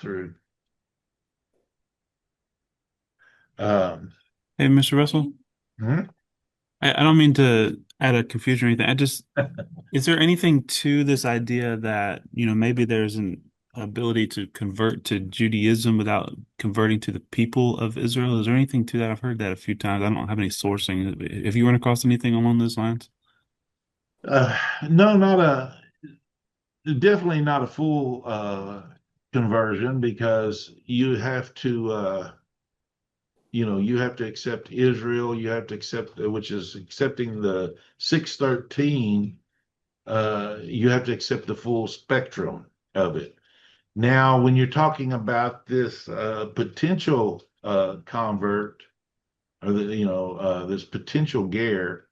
through. Um, Hey, Mr. Russell, hmm? I don't mean to add a confusion or anything. Is there anything to this idea that, maybe there's an ability to convert to Judaism without converting to the people of Israel? Is there anything to that? I've heard that a few times. I don't have any sourcing. Have you run across anything along those lines? uh, no, not definitely not a full conversion because you have to accept Israel. You have to accept, which is accepting the 613. You have to accept the full spectrum of it. Now, when you're talking about this potential convert, or this potential Ger,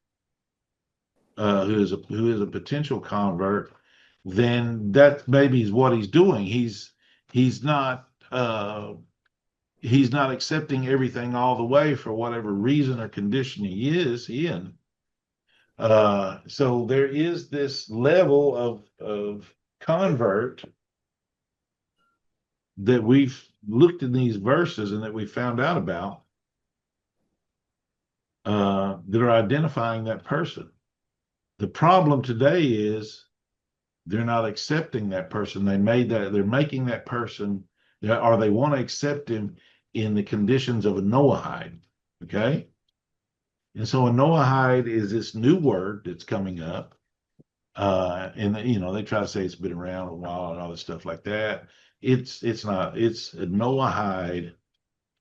who is a potential convert, then that maybe is what he's doing. He's not he's not accepting everything all the way for whatever reason or condition he is in. So there is this level of convert that we've looked in these verses and that we found out about, that are identifying that person. The problem today is they're not accepting that person. They're making that person, or they want to accept him in the conditions of a Noahide. Okay. And so a Noahide is this new word that's coming up. And they try to say it's been around a while and all this stuff like that. It's not. It's a Noahide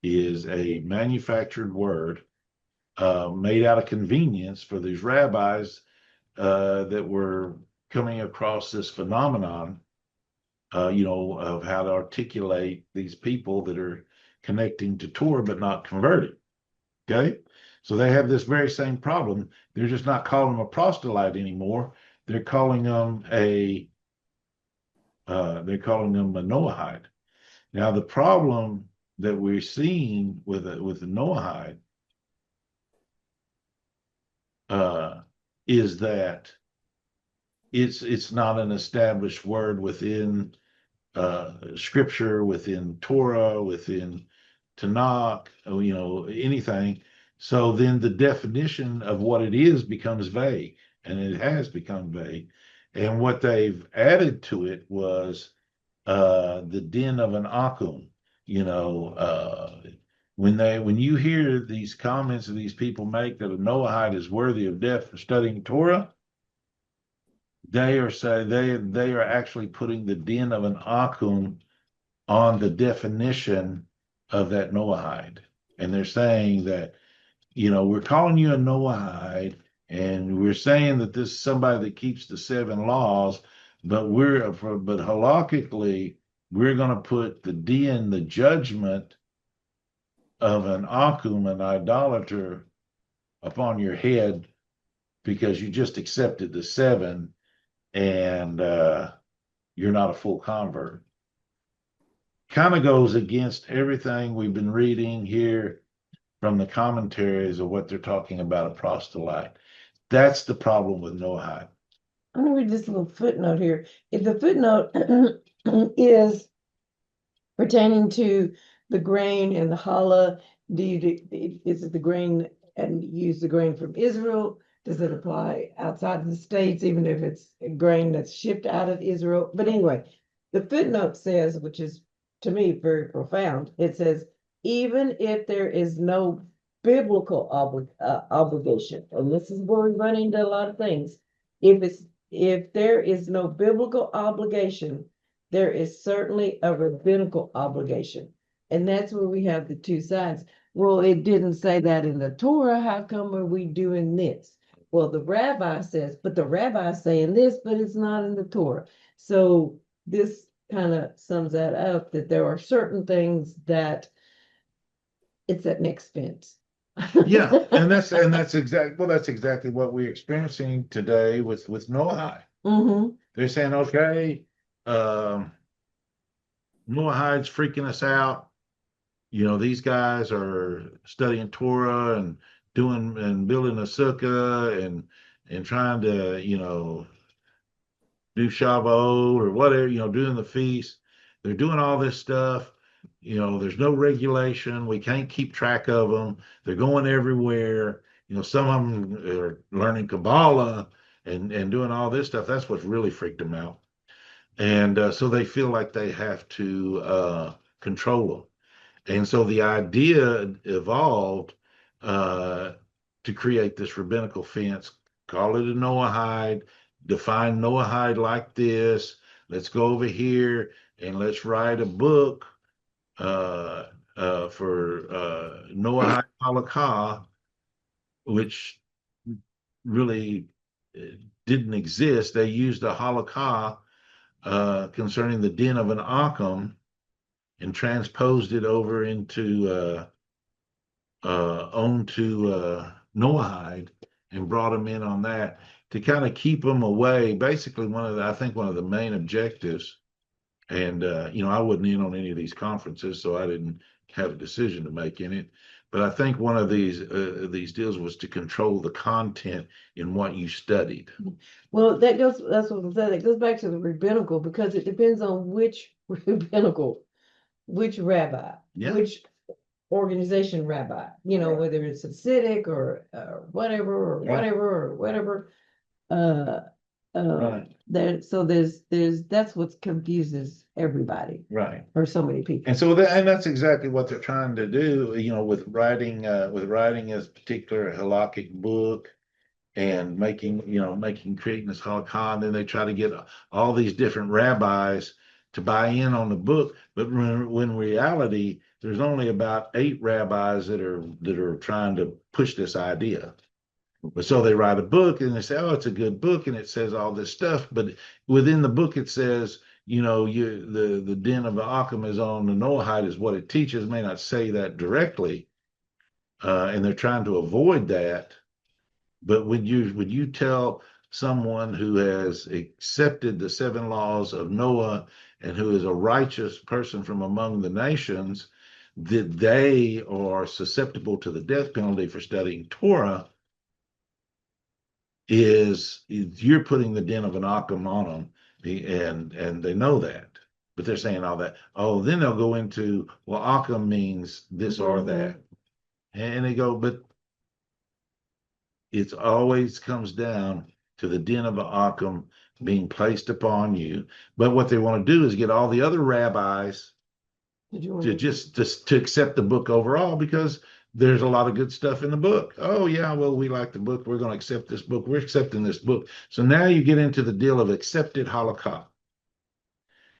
is a manufactured word made out of convenience for these rabbis that were coming across this phenomenon, of how to articulate these people that are connecting to Torah but not converting. Okay. So they have this very same problem. They're just not calling them a proselyte anymore. They're calling them a Noahide. Now the problem that we're seeing with the Noahide uh, is that it's not an established word within scripture, within Torah, within Tanakh, anything. So then the definition of what it is becomes vague, and it has become vague. And what they've added to it was the din of an akum. You know, when you hear these comments that these people make that a Noahide is worthy of death for studying Torah, they are actually putting the din of an akum on the definition of that Noahide. And they're saying that, we're calling you a Noahide, and we're saying that this is somebody that keeps the seven laws, but halakhically, we're going to put the din, the judgment of an akum, an idolater, upon your head because you just accepted the seven, and you're not a full convert. Kind of goes against everything we've been reading here from the commentaries of what they're talking about a proselyte. That's the problem with Noahide. I'm going to read this little footnote here. If the footnote is pertaining to the grain and the challah, is it the grain and use the grain from Israel? Does it apply outside of the states, even if it's a grain that's shipped out of Israel? But anyway, the footnote says, which is to me very profound, it says, even if there is no biblical obligation, and this is where we run into a lot of things, if there is no biblical obligation, there is certainly a rabbinical obligation. And that's where we have the two sides. Well, it didn't say that in the Torah. How come are we doing this? Well, the rabbi says, but the rabbi's saying this, but it's not in the Torah. So this kind of sums that up, that there are certain things that it's at an expense. Yeah, and that's exactly what we're experiencing today with Noahide. Hmm. They're saying, okay, um, Noahide's freaking us out. These guys are studying Torah and doing and building a sukkah and trying to, do Shavuot or whatever, doing the feast. they're doing all this stuff. There's no regulation. We can't keep track of them. They're going everywhere. Some of them are learning Kabbalah and doing all this stuff. That's what's really freaked them out. And so they feel like they have to control them. And so the idea evolved uh, to create this rabbinical fence, call it a Noahide, define Noahide like this. Let's go over here and let's write a book for Noahide Halakha, which really didn't exist. They used a Halakha concerning the din of an Occam and transposed it over onto Noahide and brought them in on that to kind of keep them away. Basically, I think one of the main objectives, and I wasn't in on any of these conferences, so I didn't have a decision to make in it. But I think one of these deals was to control the content in what you studied. Well, that's what I'm saying. It goes back to the rabbinical because it depends on which rabbinical, which rabbi, Yeah. which organization rabbi, whether it's Hasidic or whatever. Right. That's what confuses everybody Right. or so many people. And so that's exactly what they're trying to do, with writing this particular halakhic book and creating this halakha, and then they try to get all these different rabbis to buy in on the book. But when in reality, there's only about 8 rabbis that are trying to push this idea. So they write a book and they say, oh, it's a good book, and it says all this stuff. But within the book, it says, the din of the Occam is on the Noahide is what it teaches. It may not say that directly, and they're trying to avoid that. But would you tell someone who has accepted the 7 laws of Noah and who is a righteous person from among the nations that they are susceptible to the death penalty for studying Torah? Is you're putting the din of an Occam on them, and they know that, but they're saying all that. Oh, then they'll go into, well, Occam means this or that, and they go, but it always comes down to the din of an Occam being placed upon you. But what they want to do is get all the other rabbis to accept the book overall, because there's a lot of good stuff in the book. Oh, yeah, well, we like the book. We're going to accept this book. We're accepting this book. So now you get into the deal of accepted halakha.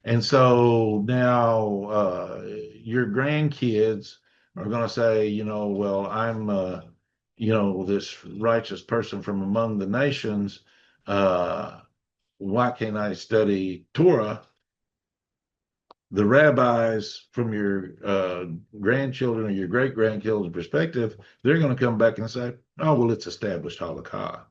And so now your grandkids are going to say, well, I'm, this righteous person from among the nations. Why can't I study Torah? The rabbis from your grandchildren or your great grandchildren's perspective, they're going to come back and say, oh, well, it's established halakha.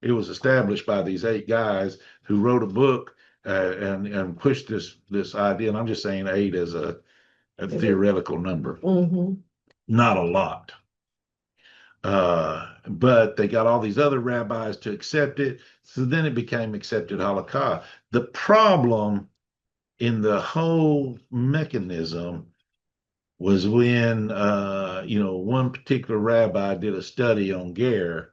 It was established by these 8 guys who wrote a book and pushed this idea. And I'm just saying 8 as a theoretical number, not a lot. But they got all these other rabbis to accept it. So then it became accepted halakha. The problem in the whole mechanism was when one particular rabbi did a study on ger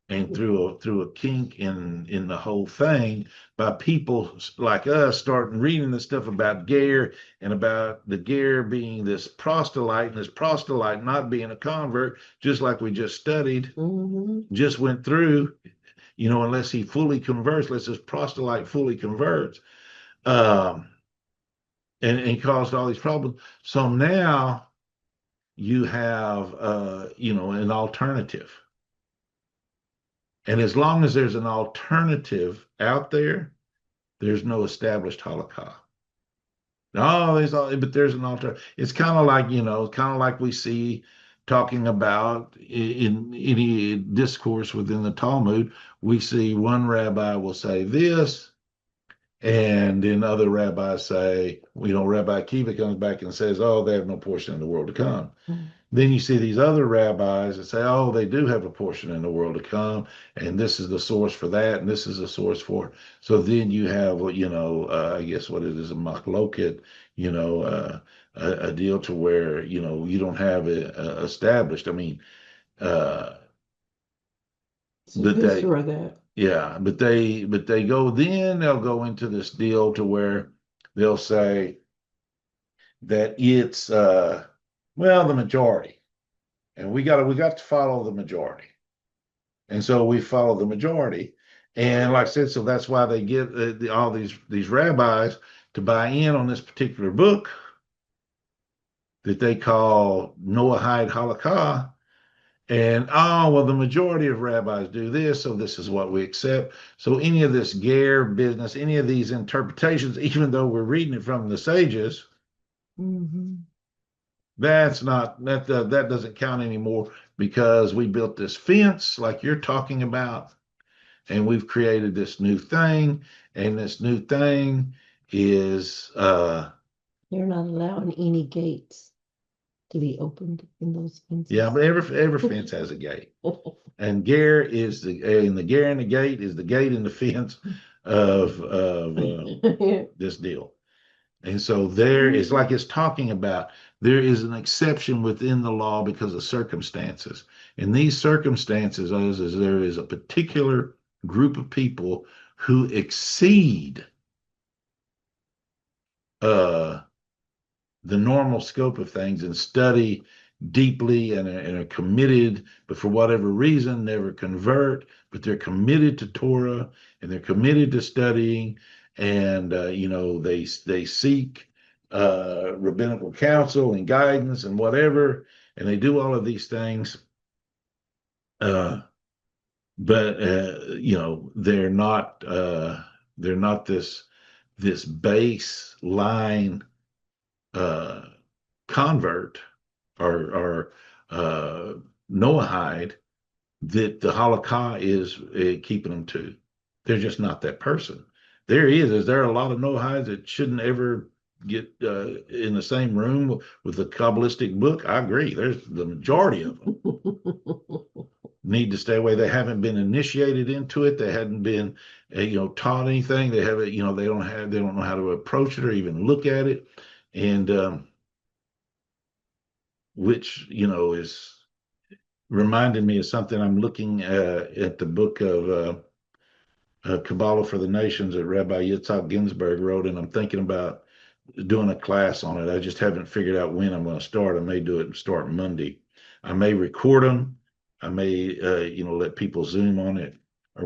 and threw a kink in the whole thing by people like us starting reading the stuff about ger and about the ger being this proselyte and this proselyte not being a convert, just like we just studied, just went through, unless he fully converts, unless this proselyte fully converts. And caused all these problems. So now you have, an alternative. And as long as there's an alternative out there, there's no established halakha. But there's an alternative. It's kind of like we see talking about in any discourse within the Talmud. We see one rabbi will say this, And then other rabbis say, Rabbi Akiva comes back and says, oh, they have no portion in the world to come. Mm. Then you see these other rabbis that say, oh, they do have a portion in the world to come, and this is the source for that, and this is the source for it. So then you have, I guess what it is, a machloket, a deal to where, you don't have it established. I mean, So but who's they, sure of that? yeah, they'll go into this deal to where they'll say that it's, the majority. And we got to follow the majority. And so we follow the majority. And like I said, so that's why they get all these rabbis to buy in on this particular book that they call Noahide Halakha. And the majority of rabbis do this, so this is what we accept. So any of this ger business, any of these interpretations, even though we're reading it from the sages, Mm-hmm. that doesn't count anymore because we built this fence like you're talking about, and we've created this new thing, and this new thing is You're not allowing any gates to be opened in those fences. yeah, but every fence has a gate. And ger is the ger in the gate is the gate in the fence of this deal. And so it's like it's talking about there is an exception within the law because of circumstances. And these circumstances is there is a particular group of people who exceed uh, the normal scope of things and study deeply and are committed, but for whatever reason, never convert, but they're committed to Torah and they're committed to studying. And, they seek rabbinical counsel and guidance and whatever, and they do all of these things. But they're not this baseline convert or Noahide that the halakha is keeping them to. They're just not that person. Is there a lot of Noahides that shouldn't ever get in the same room with the Kabbalistic book? I agree. There's the majority of them need to stay away. They haven't been initiated into it. They hadn't been, taught anything. They haven't, they don't know how to approach it or even look at it. And which is reminded me of something. I'm looking at the book of Kabbalah for the Nations that Rabbi Yitzhak Ginsburg wrote, and I'm thinking about doing a class on it. I just haven't figured out when I'm going to start. I may start Monday. I may record them. I may let people Zoom on it.